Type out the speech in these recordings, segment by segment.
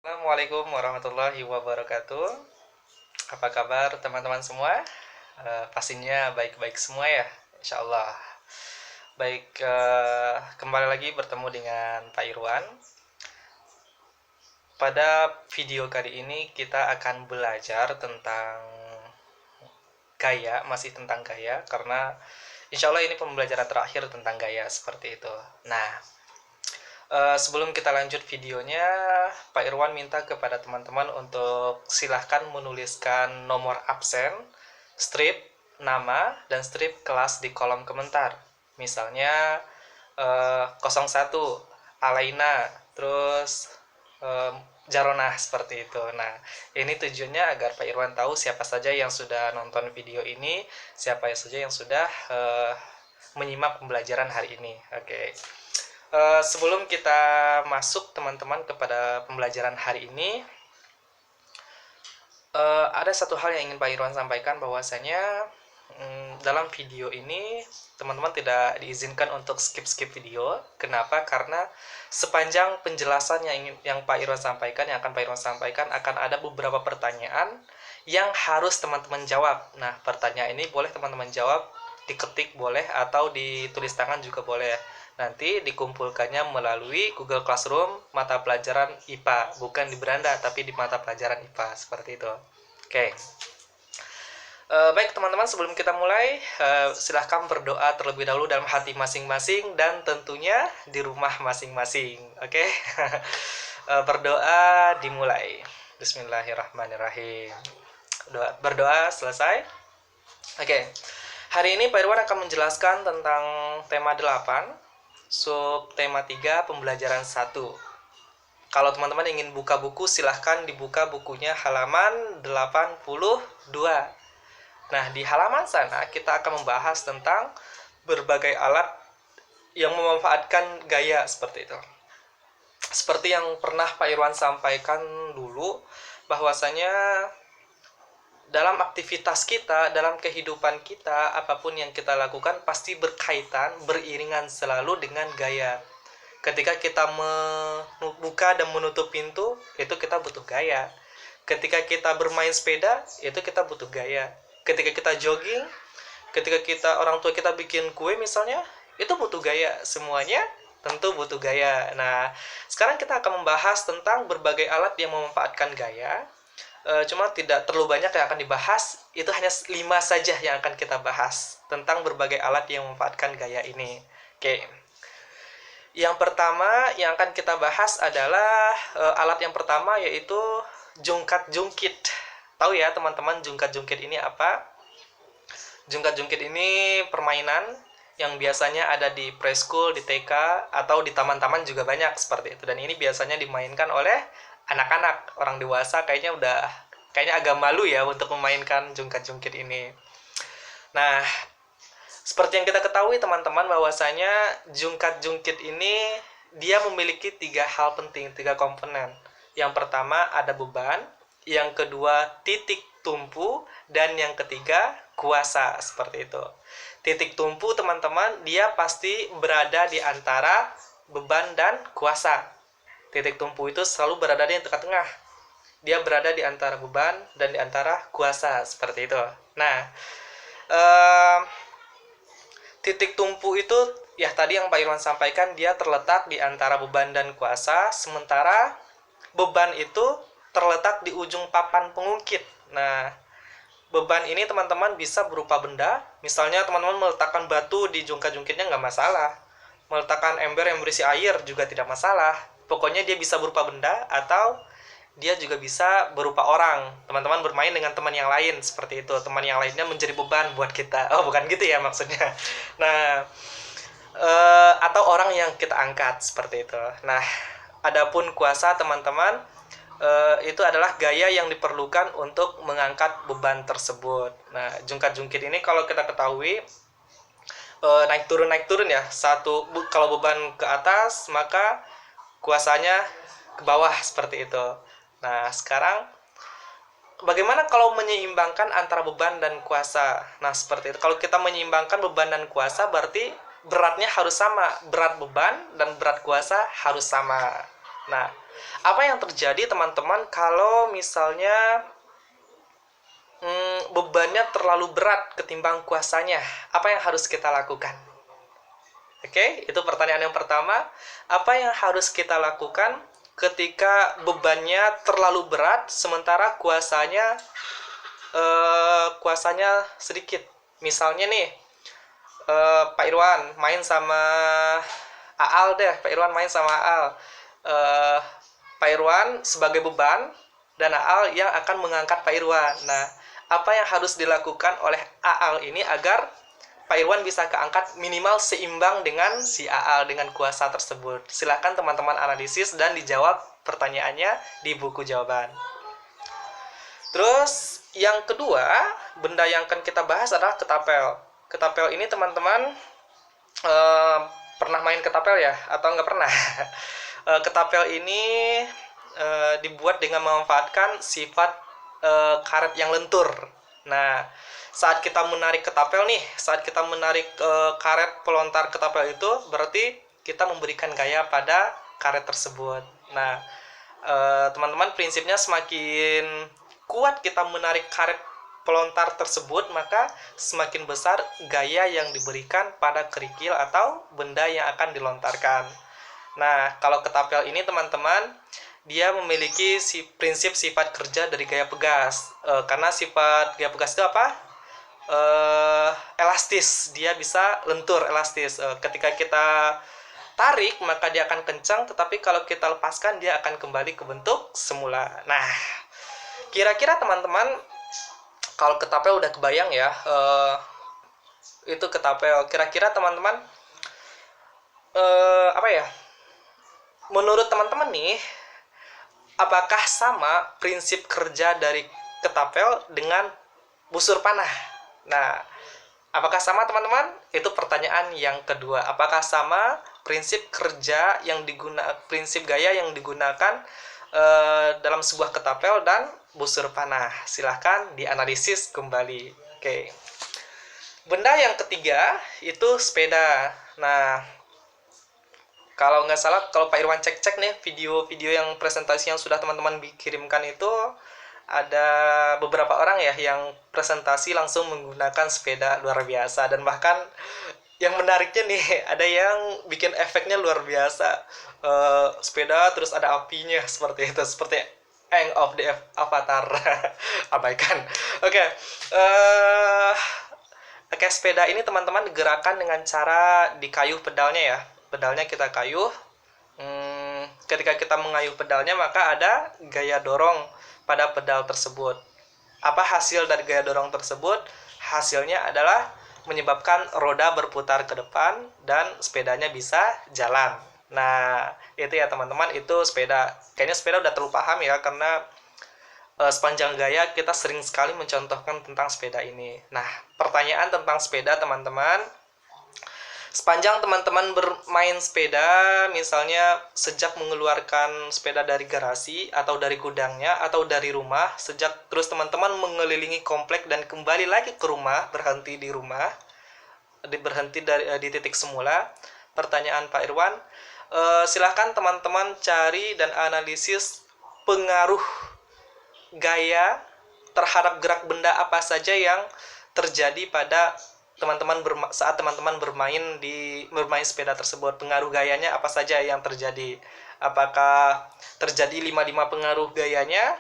Assalamualaikum warahmatullahi wabarakatuh. Apa kabar teman-teman semua? Pastinya baik-baik semua ya, insya Allah. Baik, kembali lagi bertemu dengan Pak Irwan. Pada video kali ini kita akan belajar tentang gaya, masih tentang gaya, karena insya Allah ini pembelajaran terakhir tentang gaya seperti itu. Nah, sebelum kita lanjut videonya, Pak Irwan minta kepada teman-teman untuk silahkan menuliskan nomor absen, strip, nama, dan strip kelas di kolom komentar. Misalnya 01, Alaina, terus eh, Jaronah seperti itu. Nah, ini tujuannya agar Pak Irwan tahu siapa saja yang sudah nonton video ini, siapa saja yang sudah menyimak pembelajaran hari ini. Oke. Sebelum kita masuk teman-teman kepada pembelajaran hari ini, ada satu hal yang ingin Pak Irwan sampaikan, bahwasanya dalam video ini teman-teman tidak diizinkan untuk skip video. Kenapa? Karena sepanjang penjelasan yang Pak Irwan sampaikan, yang akan Pak Irwan sampaikan, akan ada beberapa pertanyaan yang harus teman-teman jawab. Nah, pertanyaan ini boleh teman-teman jawab, diketik boleh, atau ditulis tangan juga boleh. Nanti dikumpulkannya melalui Google Classroom mata pelajaran IPA, bukan di beranda tapi di mata pelajaran IPA, seperti itu. Oke. Baik teman-teman, sebelum kita mulai, silahkan berdoa terlebih dahulu dalam hati masing-masing dan tentunya di rumah masing-masing. Oke. Berdoa dimulai. Bismillahirrahmanirrahim. Berdoa selesai. Oke. Hari ini Pak Irwan akan menjelaskan tentang tema 8, sub tema 3, pembelajaran 1. Kalau teman-teman ingin buka buku, silahkan dibuka bukunya halaman 82. Nah, di halaman sana kita akan membahas tentang berbagai alat yang memanfaatkan gaya seperti itu. Seperti yang pernah Pak Irwan sampaikan dulu, bahwasanya dalam aktivitas kita, dalam kehidupan kita, apapun yang kita lakukan pasti berkaitan, beriringan selalu dengan gaya. Ketika kita membuka dan menutup pintu, itu kita butuh gaya. Ketika kita bermain sepeda, itu kita butuh gaya. Ketika kita jogging, ketika orang tua kita bikin kue misalnya, itu butuh gaya. Semuanya tentu butuh gaya. Nah, sekarang kita akan membahas tentang berbagai alat yang memanfaatkan gaya. Cuma tidak terlalu banyak yang akan dibahas. Itu hanya 5 saja yang akan kita bahas tentang berbagai alat yang memanfaatkan gaya ini. Oke. Yang pertama yang akan kita bahas adalah alat yang pertama, yaitu jungkat-jungkit. Tahu ya teman-teman, jungkat-jungkit ini apa? Jungkat-jungkit ini permainan yang biasanya ada di preschool, di TK, atau di taman-taman juga banyak seperti itu. Dan ini biasanya dimainkan oleh anak-anak. Orang dewasa kayaknya agak malu ya untuk memainkan jungkat-jungkit ini. Nah, seperti yang kita ketahui teman-teman, bahwasanya jungkat-jungkit ini dia memiliki 3 hal penting, 3 komponen. Yang pertama ada beban, yang kedua titik tumpu, dan yang ketiga kuasa, seperti itu. Titik tumpu teman-teman, dia pasti berada di antara beban dan kuasa. Titik tumpu itu selalu berada di tengah-tengah. Dia berada di antara beban dan di antara kuasa, seperti itu. Nah, titik tumpu itu ya tadi yang Pak Irwan sampaikan, dia terletak di antara beban dan kuasa, sementara beban itu terletak di ujung papan pengungkit. Nah, beban ini teman-teman bisa berupa benda. Misalnya teman-teman meletakkan batu di jungkat-jungkitnya nggak masalah. Meletakkan ember yang berisi air juga tidak masalah. Pokoknya dia bisa berupa benda, atau dia juga bisa berupa orang. Teman-teman bermain dengan teman yang lain seperti itu. Teman yang lainnya menjadi beban buat kita. Oh, bukan gitu ya maksudnya. Nah, atau orang yang kita angkat seperti itu. Nah, adapun kuasa teman-teman, itu adalah gaya yang diperlukan untuk mengangkat beban tersebut. Nah, jungkat-jungkit ini kalau kita ketahui naik turun ya. Kalau beban ke atas, maka kuasanya ke bawah, seperti itu. Nah, sekarang bagaimana kalau menyeimbangkan antara beban dan kuasa? Nah, seperti itu. Kalau kita menyeimbangkan beban dan kuasa, berarti beratnya harus sama. Berat beban dan berat kuasa harus sama. Nah, apa yang terjadi teman-teman kalau misalnya bebannya terlalu berat ketimbang kuasanya? Apa yang harus kita lakukan? Oke, itu pertanyaan yang pertama. Apa yang harus kita lakukan ketika bebannya terlalu berat sementara kuasanya sedikit? Misalnya nih, Pak Irwan main sama Aal deh. Pak Irwan main sama Aal. Pak Irwan sebagai beban dan Aal yang akan mengangkat Pak Irwan. Nah, apa yang harus dilakukan oleh Aal ini agar Pak Irwan bisa keangkat minimal seimbang dengan si Aal dengan kuasa tersebut? Silakan teman-teman analisis dan dijawab pertanyaannya di buku jawaban. Terus yang kedua, benda yang akan kita bahas adalah ketapel. Ketapel ini teman-teman pernah main ketapel ya? Atau nggak pernah? Ketapel ini dibuat dengan memanfaatkan sifat karet yang lentur. Nah, saat kita menarik ketapel nih, saat kita menarik karet pelontar ketapel itu, berarti kita memberikan gaya pada karet tersebut. Nah, teman-teman, prinsipnya semakin kuat kita menarik karet pelontar tersebut, maka semakin besar gaya yang diberikan pada kerikil atau benda yang akan dilontarkan. Nah, kalau ketapel ini teman-teman, dia memiliki prinsip sifat kerja dari gaya pegas. Karena sifat gaya pegas itu apa? Elastis, dia bisa lentur, elastis. Ketika kita tarik maka dia akan kencang, tetapi kalau kita lepaskan dia akan kembali ke bentuk semula. Nah, kira-kira teman-teman, kalau ketapel udah kebayang ya, itu ketapel. Kira-kira teman-teman, apa ya? Menurut teman-teman nih, apakah sama prinsip kerja dari ketapel dengan busur panah? Nah, apakah sama teman-teman? Itu pertanyaan yang kedua. Apakah sama prinsip kerja yang prinsip gaya yang digunakan dalam sebuah ketapel dan busur panah? Silahkan dianalisis kembali. Oke. Benda yang ketiga itu sepeda. Nah, kalau nggak salah, kalau Pak Irwan cek-cek nih video-video yang presentasi yang sudah teman-teman kirimkan itu, ada beberapa orang ya yang presentasi langsung menggunakan sepeda luar biasa. Dan bahkan yang menariknya nih, ada yang bikin efeknya luar biasa. Sepeda terus ada apinya seperti itu, seperti Aang of the Avatar. Abaikan. Oke. Oke, sepeda ini teman-teman digerakkan dengan cara dikayuh pedalnya ya. Pedalnya kita kayuh. Ketika kita mengayuh pedalnya, maka ada gaya dorong pada pedal tersebut. Apa hasil dari gaya dorong tersebut? Hasilnya adalah menyebabkan roda berputar ke depan dan sepedanya bisa jalan. Nah, itu ya teman-teman, itu sepeda. Kayaknya sepeda udah terlalu paham ya, karena sepanjang gaya kita sering sekali mencontohkan tentang sepeda ini. Nah, pertanyaan tentang sepeda teman-teman, sepanjang teman-teman bermain sepeda, misalnya sejak mengeluarkan sepeda dari garasi atau dari gudangnya atau dari rumah, terus teman-teman mengelilingi komplek dan kembali lagi ke rumah, berhenti di rumah, berhenti di titik semula. Pertanyaan Pak Irwan, silahkan teman-teman cari dan analisis pengaruh gaya terhadap gerak benda apa saja yang terjadi pada teman-teman saat teman-teman bermain sepeda tersebut. Pengaruh gayanya apa saja yang terjadi? Apakah terjadi 5 pengaruh gayanya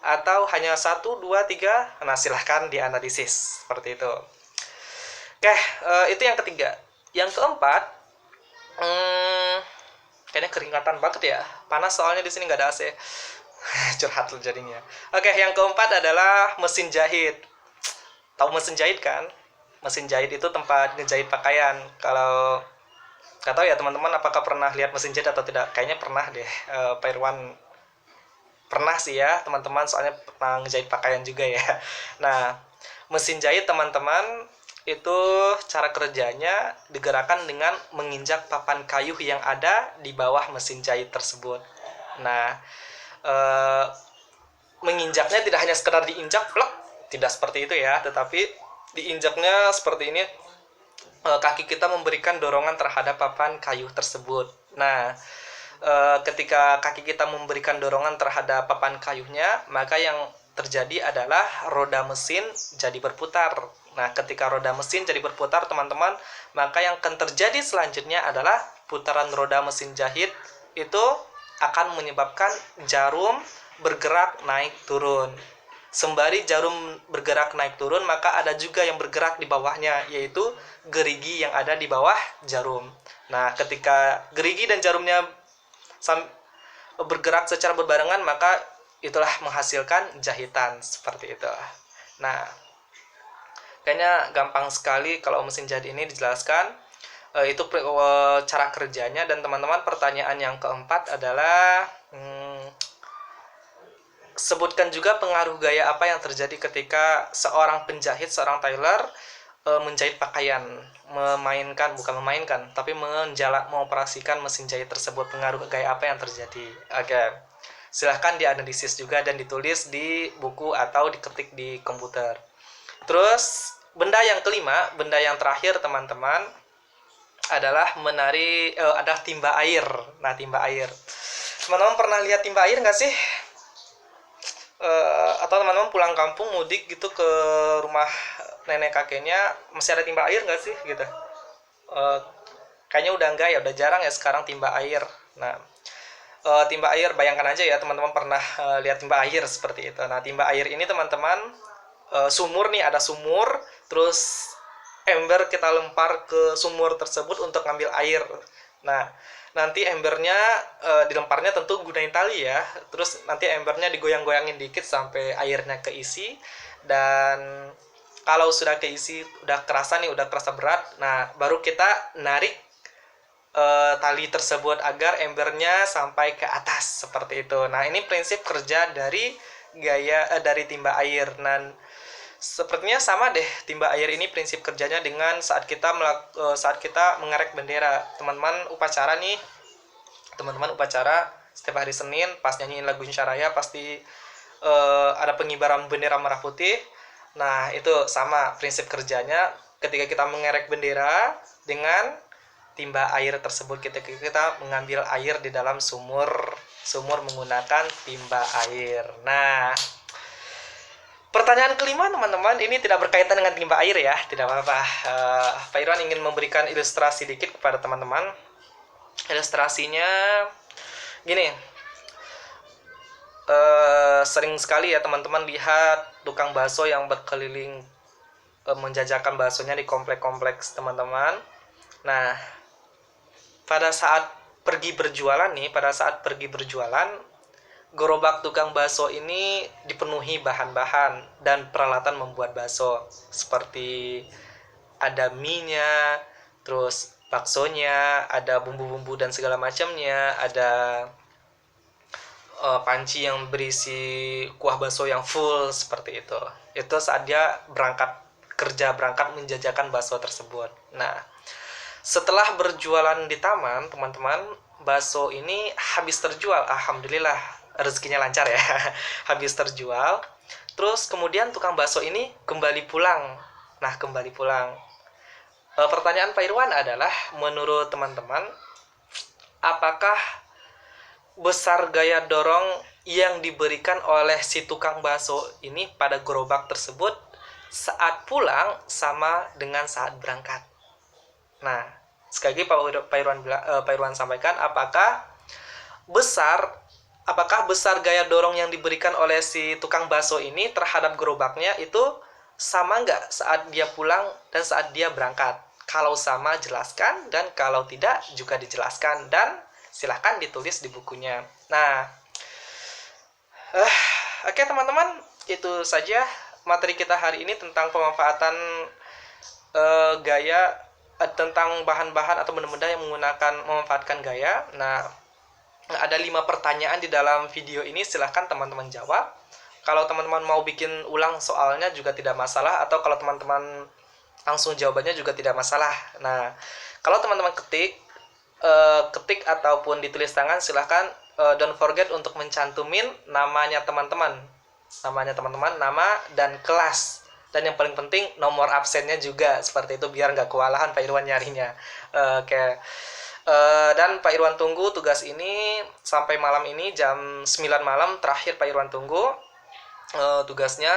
atau hanya 1, 2, 3? Nah, silahkan dianalisis seperti itu. Oke, itu yang ketiga. Yang keempat, kayaknya keringatan banget ya. Panas soalnya di sini nggak ada AC. Curhat tuh jadinya. Oke, yang keempat adalah mesin jahit. Tahu mesin jahit kan? Mesin jahit itu tempat ngejahit pakaian. Kalau nggak tahu ya teman-teman, apakah pernah lihat mesin jahit atau tidak? Kayaknya pernah deh. Pak Irwan pernah sih ya teman-teman, soalnya pernah ngejahit pakaian juga ya. Nah, mesin jahit teman-teman itu cara kerjanya digerakkan dengan menginjak papan kayu yang ada di bawah mesin jahit tersebut. Nah, menginjaknya tidak hanya sekedar diinjak plek, tidak seperti itu ya, tetapi diinjaknya seperti ini, kaki kita memberikan dorongan terhadap papan kayu tersebut. Nah, ketika kaki kita memberikan dorongan terhadap papan kayunya, maka yang terjadi adalah roda mesin jadi berputar. Nah, ketika roda mesin jadi berputar, teman-teman, maka yang akan terjadi selanjutnya adalah putaran roda mesin jahit itu akan menyebabkan jarum bergerak naik turun. Sembari jarum bergerak naik turun, maka ada juga yang bergerak di bawahnya, yaitu gerigi yang ada di bawah jarum. Nah, ketika gerigi dan jarumnya bergerak secara berbarengan, maka itulah menghasilkan jahitan seperti itu. Nah, kayaknya gampang sekali kalau mesin jahit ini dijelaskan. Itu cara kerjanya. Dan teman-teman, pertanyaan yang keempat adalah sebutkan juga pengaruh gaya apa yang terjadi ketika seorang penjahit, seorang tailor menjahit pakaian, bukan memainkan, tapi mengoperasikan mesin jahit tersebut. Pengaruh gaya apa yang terjadi? Oke, silahkan dianalisis juga dan ditulis di buku atau diketik di komputer. Terus benda yang kelima, benda yang terakhir teman-teman, adalah adalah timba air. Nah, timba air, teman-teman pernah lihat timba air nggak sih? Atau teman-teman pulang kampung mudik gitu ke rumah nenek kakeknya, masih ada timba air nggak sih gitu? Kayaknya udah enggak ya, udah jarang ya sekarang timba air. Nah, timba air, bayangkan aja ya teman-teman pernah lihat timba air seperti itu. Nah, timba air ini teman-teman, sumur nih, ada sumur, terus ember kita lempar ke sumur tersebut untuk ngambil air. Nah, nanti embernya dilemparnya tentu gunain tali ya. Terus nanti embernya digoyang-goyangin dikit sampai airnya keisi. Dan kalau sudah keisi, udah kerasa berat, nah baru kita narik tali tersebut agar embernya sampai ke atas seperti itu. Nah, ini prinsip kerja dari dari timba air. Dan sepertinya sama deh, timba air ini prinsip kerjanya dengan saat kita mengerek bendera. Teman-teman upacara setiap hari Senin pas nyanyiin lagu Insyaraya pasti ada pengibaran bendera merah putih. Nah, itu sama prinsip kerjanya ketika kita mengerek bendera dengan timba air tersebut. Kita mengambil air di dalam sumur menggunakan timba air. Nah, pertanyaan kelima teman-teman, ini tidak berkaitan dengan timba air ya, tidak apa-apa. Pak Irwan ingin memberikan ilustrasi dikit kepada teman-teman. Ilustrasinya gini, sering sekali ya teman-teman lihat tukang bakso yang berkeliling menjajakan baksonya di kompleks teman-teman. Nah, pada saat pergi berjualan, gerobak tukang bakso ini dipenuhi bahan-bahan dan peralatan membuat bakso, seperti ada mie-nya, terus baksonya, ada bumbu-bumbu dan segala macamnya, ada panci yang berisi kuah bakso yang full seperti itu. Itu saat dia berangkat menjajakan bakso tersebut. Nah, setelah berjualan di taman, teman-teman, bakso ini habis terjual. Alhamdulillah, rezekinya lancar ya. Habis terjual. Terus kemudian tukang bakso ini kembali pulang. Pertanyaan Pak Irwan adalah, menurut teman-teman, apakah besar gaya dorong yang diberikan oleh si tukang bakso ini pada gerobak tersebut saat pulang sama dengan saat berangkat? Nah, sekali lagi Pak Irwan sampaikan, apakah besar gaya dorong yang diberikan oleh si tukang bakso ini terhadap gerobaknya itu sama nggak saat dia pulang dan saat dia berangkat? Kalau sama, jelaskan, dan kalau tidak juga dijelaskan, dan silahkan ditulis di bukunya. Nah, oke teman-teman, itu saja materi kita hari ini tentang pemanfaatan gaya, tentang bahan-bahan atau benda-benda yang memanfaatkan gaya. Nah, ada 5 pertanyaan di dalam video ini, silahkan teman-teman jawab. Kalau teman-teman mau bikin ulang soalnya juga tidak masalah, atau kalau teman-teman langsung jawabannya juga tidak masalah. Nah, kalau teman-teman ketik ataupun ditulis tangan, silahkan don't forget untuk mencantumin namanya teman-teman, nama dan kelas, dan yang paling penting nomor absennya juga, seperti itu biar nggak kewalahan Pak Irwan nyarinya. Oke. Dan Pak Irwan tunggu tugas ini sampai malam ini jam 9 malam terakhir Pak Irwan tunggu tugasnya.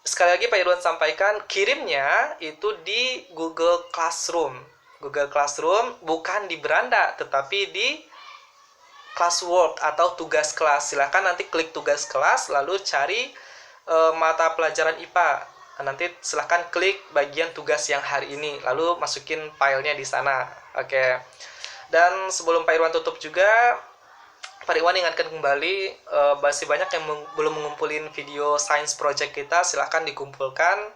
Sekali lagi Pak Irwan sampaikan, kirimnya itu di Google Classroom. Google Classroom bukan di beranda, tetapi di classwork atau tugas kelas. Silahkan nanti klik tugas kelas, lalu cari mata pelajaran IPA. Nanti silahkan klik bagian tugas yang hari ini, lalu masukin filenya di sana. Oke. Dan sebelum Pak Irwan tutup juga, Pak Irwan ingatkan kembali, masih banyak yang belum mengumpulin video science project kita, silahkan dikumpulkan.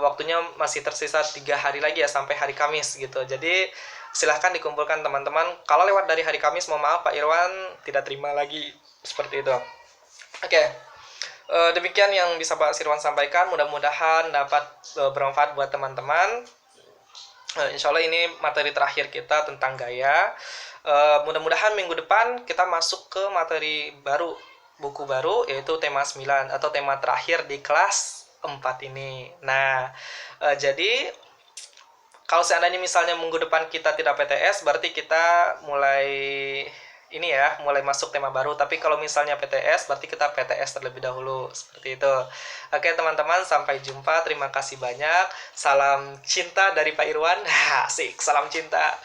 Waktunya masih tersisa 3 hari lagi ya, sampai hari Kamis gitu. Jadi silahkan dikumpulkan teman-teman. Kalau lewat dari hari Kamis, mohon maaf Pak Irwan tidak terima lagi, seperti itu. Oke. Demikian yang bisa Pak Irwan sampaikan, mudah-mudahan dapat bermanfaat buat teman-teman. Insya Allah ini materi terakhir kita tentang gaya. Mudah-mudahan minggu depan kita masuk ke materi baru, buku baru, yaitu tema 9 atau tema terakhir di kelas 4 ini. Nah, jadi kalau seandainya misalnya minggu depan kita tidak PTS, berarti kita mulai mulai masuk tema baru. Tapi kalau misalnya PTS, berarti kita PTS terlebih dahulu, seperti itu. Oke teman-teman, sampai jumpa. Terima kasih banyak. Salam cinta dari Pak Irwan. Asik, salam cinta.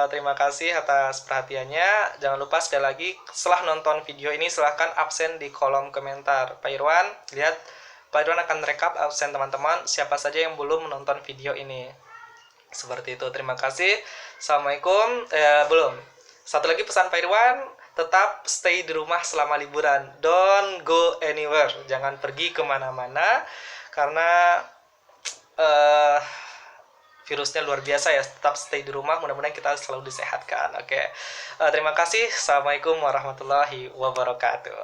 Terima kasih atas perhatiannya. Jangan lupa sekali lagi, setelah nonton video ini silahkan absen di kolom komentar. Pak Irwan, lihat Pak Irwan akan rekap absen teman-teman, siapa saja yang belum menonton video ini. Seperti itu, terima kasih. Assalamualaikum. Belum. Satu lagi pesan Pak Irwan, tetap stay di rumah selama liburan. Don't go anywhere. Jangan pergi kemana-mana, karena virusnya luar biasa ya. Tetap stay di rumah, mudah-mudahan kita selalu disehatkan. Oke. Terima kasih. Assalamualaikum warahmatullahi wabarakatuh.